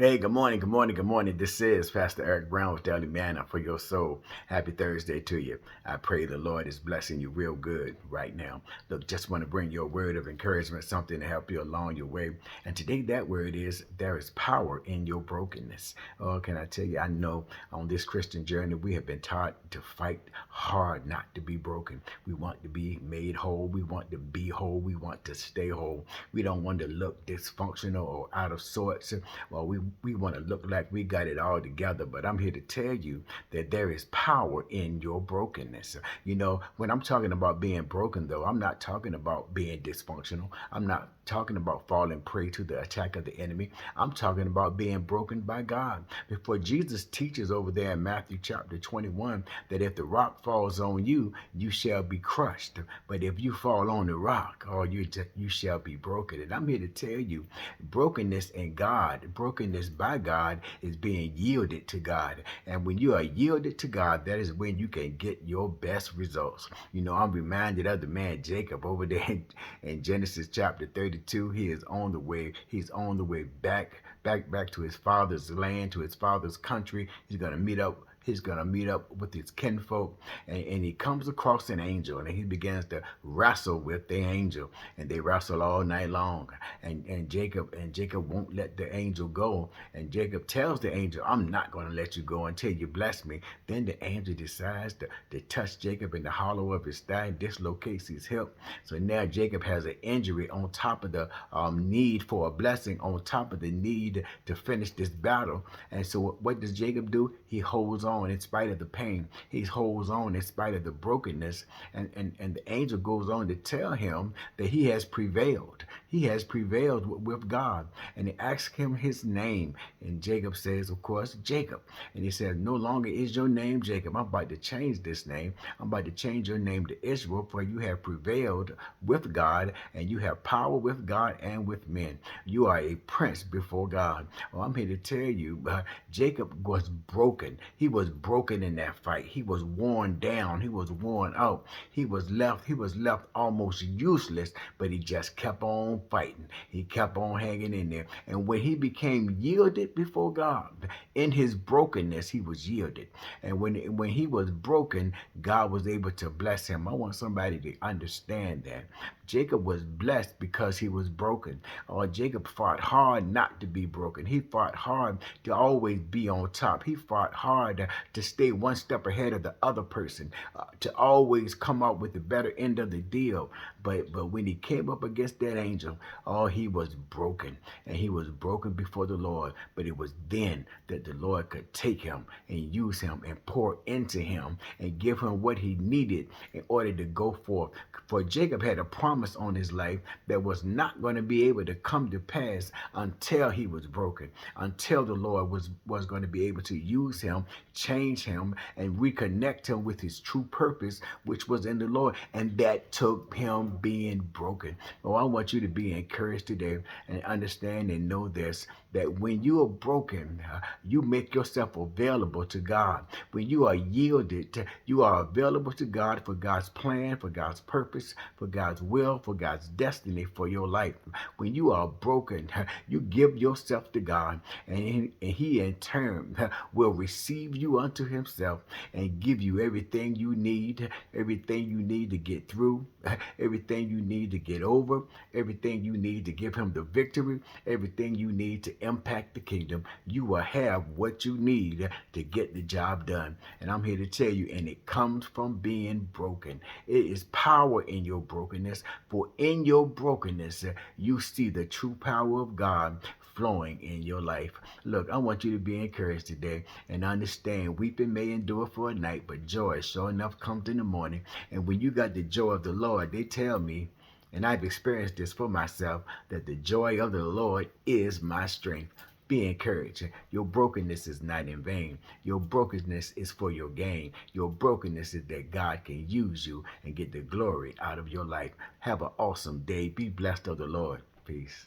Hey, good morning, good morning, good morning. This is Pastor Eric Brown with Daily Manna for your soul. Happy Thursday to you. I pray the Lord is blessing you real good right now. Look, just want to bring you a word of encouragement, something to help you along your way. And today that word is there is power in your brokenness. Oh, can I tell you, I know on this Christian journey we have been taught to fight hard not to be broken. We want to be made whole. We want to be whole. We want to stay whole. We don't want to look dysfunctional or out of sorts. Well, we want to look like we got it all together, but I'm here to tell you that there is power in your brokenness. You know, when I'm talking about being broken, though, I'm not talking about being dysfunctional. I'm not talking about falling prey to the attack of the enemy. I'm talking about being broken by God. Before Jesus teaches over there in Matthew chapter 21 that if the rock falls on you, you shall be crushed. But if you fall on the rock, or you shall be broken. And I'm here to tell you, brokenness in God, brokenness by God is being yielded to God. And when you are yielded to God, that is when you can get your best results. You know, I'm reminded of the man Jacob over there in Genesis chapter 32. He is on the way. He's on the way back to his father's land, to his father's country. He's going to meet up with his kinfolk, and he comes across an angel, and he begins to wrestle with the angel, and they wrestle all night long. And Jacob won't let the angel go, and Jacob tells the angel, "I'm not going to let you go until you bless me." Then the angel decides to touch Jacob in the hollow of his thigh and dislocates his hip. So now Jacob has an injury on top of the need for a blessing, on top of the need to finish this battle. And so what does Jacob do? He holds on in spite of the pain. He holds on in spite of the brokenness. And the angel goes on to tell him that he has prevailed. He has prevailed with God. And he asks him his name. And Jacob says, of course, Jacob. And he says, no longer is your name Jacob. I'm about to change this name. I'm about to change your name to Israel, for you have prevailed with God, and you have power with God and with men. You are a prince before God. Well, I'm here to tell you, Jacob was broken. He was broken in that fight. He was worn down. He was worn out. He was left almost useless, but he just kept on fighting. He kept on hanging in there. And when he became yielded before God, in his brokenness, he was yielded. And when he was broken, God was able to bless him. I want somebody to understand that. Jacob was blessed because he was broken. Or Jacob fought hard not to be broken. He fought hard to always be on top. He fought hard to stay one step ahead of the other person, to always come out with the better end of the deal. But when he came up against that angel, he was broken. And he was broken before the Lord. But it was then that the Lord could take him and use him and pour into him and give him what he needed in order to go forth. For Jacob had a promise on his life that was not going to be able to come to pass until he was broken, until the Lord was going to be able to use him, change him, and reconnect him with his true purpose, which was in the Lord. And that took him being broken. Oh, I want you to be encouraged today and understand and know this, that when you are broken, you make yourself available to God. When you are yielded, you are available to God for God's plan, for God's purpose, for God's will, for God's destiny for your life. When you are broken, you give yourself to God, and He in turn will receive you unto Himself and give you everything you need to get through, everything you need to get over, everything you need to give Him the victory, everything you need to impact the kingdom. You will have what you need to get the job done. And I'm here to tell you, and it comes from being broken. It is power in your brokenness, for in your brokenness, you see the true power of God flowing in your life. Look, I want you to be encouraged today and understand weeping may endure for a night, but joy sure enough comes in the morning. And when you got the joy of the Lord, they tell me, and I've experienced this for myself, that the joy of the Lord is my strength. Be encouraged. Your brokenness is not in vain. Your brokenness is for your gain. Your brokenness is that God can use you and get the glory out of your life. Have an awesome day. Be blessed of the Lord. Peace.